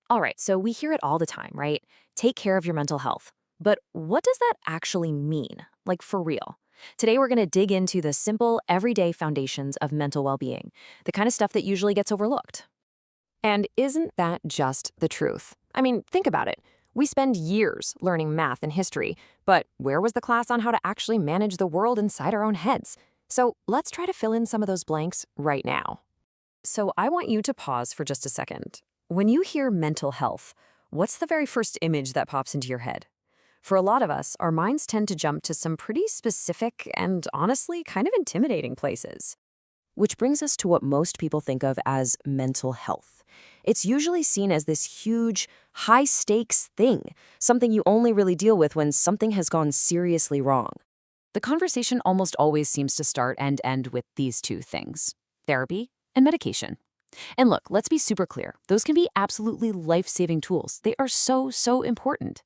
All right, so we hear it all the time, right? Take care of your mental health. But what does that actually mean? Like for real? Today, we're going to dig into the simple, everyday foundations of mental well being, the kind of stuff that usually gets overlooked. And isn't that just the truth? I mean, think about it. We spend years learning math and history, but where was the class on how to actually manage the world inside our own heads? So let's try to fill in some of those blanks right now. So I want you to pause for just a second. When you hear mental health, what's the very first image that pops into your head? For a lot of us, our minds tend to jump to some pretty specific and honestly kind of intimidating places. Which brings us to what most people think of as mental health. It's usually seen as this huge, high stakes thing, something you only really deal with when something has gone seriously wrong. The conversation almost always seems to start and end with these two things: therapy and medication. And look, let's be super clear. Those can be absolutely life-saving tools. They are so important.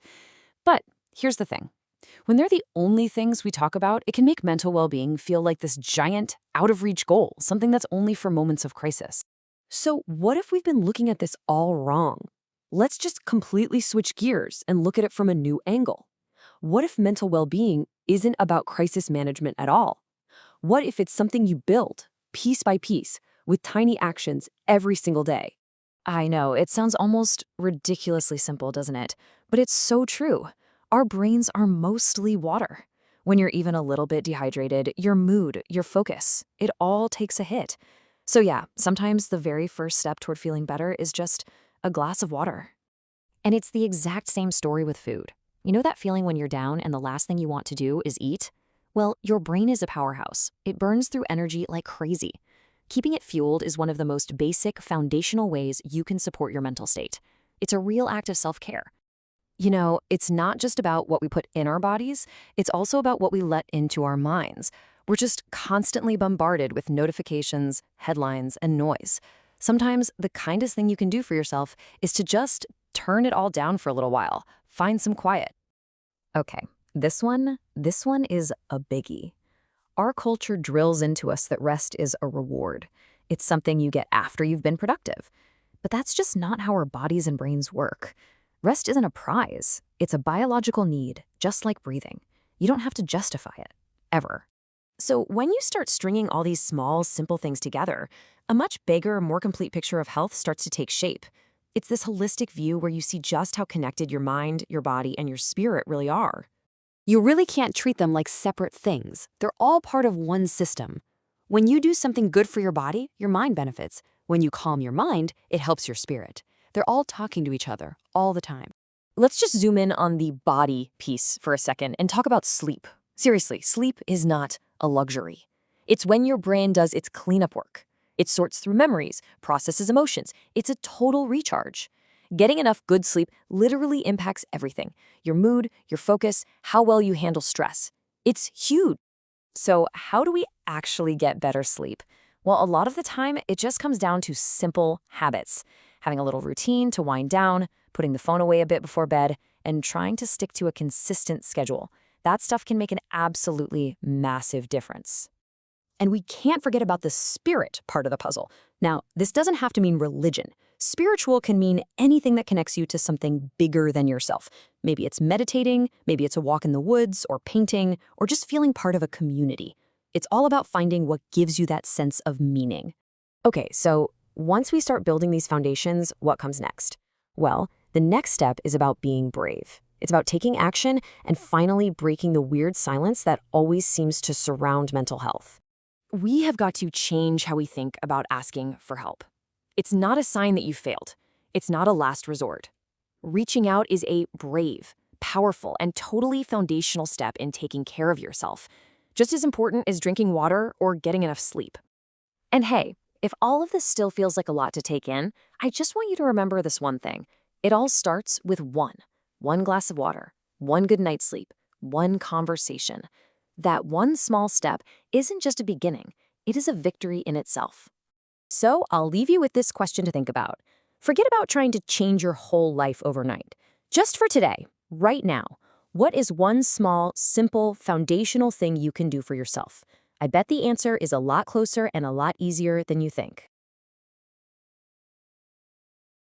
But here's the thing. When they're the only things we talk about, it can make mental well-being feel like this giant, out-of-reach goal, something that's only for moments of crisis. So what if we've been looking at this all wrong? Let's just completely switch gears and look at it from a new angle. What if mental well-being isn't about crisis management at all? What if it's something you build, piece by piece, with tiny actions every single day? I know, it sounds almost ridiculously simple, doesn't it? But it's so true. Our brains are mostly water. When you're even a little bit dehydrated, your mood, your focus, it all takes a hit. So yeah, sometimes the very first step toward feeling better is just a glass of water. And it's the exact same story with food. You know that feeling when you're down and the last thing you want to do is eat? Well, your brain is a powerhouse. It burns through energy like crazy. Keeping it fueled is one of the most basic, foundational ways you can support your mental state. It's a real act of self-care. You know, it's not just about what we put in our bodies, it's also about what we let into our minds. We're just constantly bombarded with notifications, headlines, and noise. Sometimes the kindest thing you can do for yourself is to just turn it all down for a little while. Find some quiet. Okay, this one is a biggie. Our culture drills into us that rest is a reward. It's something you get after you've been productive. But that's just not how our bodies and brains work. Rest isn't a prize. It's a biological need, just like breathing. You don't have to justify it, ever. So when you start stringing all these small, simple things together, a much bigger, more complete picture of health starts to take shape. It's this holistic view where you see just how connected your mind, your body, and your spirit really are. You really can't treat them like separate things. They're all part of one system. When you do something good for your body, your mind benefits. When you calm your mind, it helps your spirit. They're all talking to each other all the time. Let's just zoom in on the body piece for a second and talk about sleep. Seriously, sleep is not a luxury. It's when your brain does its cleanup work. It sorts through memories, processes emotions. It's a total recharge. Getting enough good sleep literally impacts everything: your mood, your focus, how well you handle stress. It's huge. So how do we actually get better sleep? Well, a lot of the time, it just comes down to simple habits. Having a little routine to wind down, putting the phone away a bit before bed, and trying to stick to a consistent schedule. That stuff can make an absolutely massive difference. And we can't forget about the spirit part of the puzzle. Now, this doesn't have to mean religion. Spiritual can mean anything that connects you to something bigger than yourself. Maybe it's meditating, maybe it's a walk in the woods, or painting, or just feeling part of a community. It's all about finding what gives you that sense of meaning. Okay, so once we start building these foundations, what comes next? Well, the next step is about being brave. It's about taking action and finally breaking the weird silence that always seems to surround mental health. We have got to change how we think about asking for help. It's not a sign that you failed. It's not a last resort. Reaching out is a brave, powerful, and totally foundational step in taking care of yourself, just as important as drinking water or getting enough sleep. And hey, if all of this still feels like a lot to take in, I just want you to remember this one thing. It all starts with one glass of water, one good night's sleep, one conversation. That one small step isn't just a beginning, it is a victory in itself. So I'll leave you with this question to think about. Forget about trying to change your whole life overnight. Just for today, right now, what is one small, simple, foundational thing you can do for yourself? I bet the answer is a lot closer and a lot easier than you think.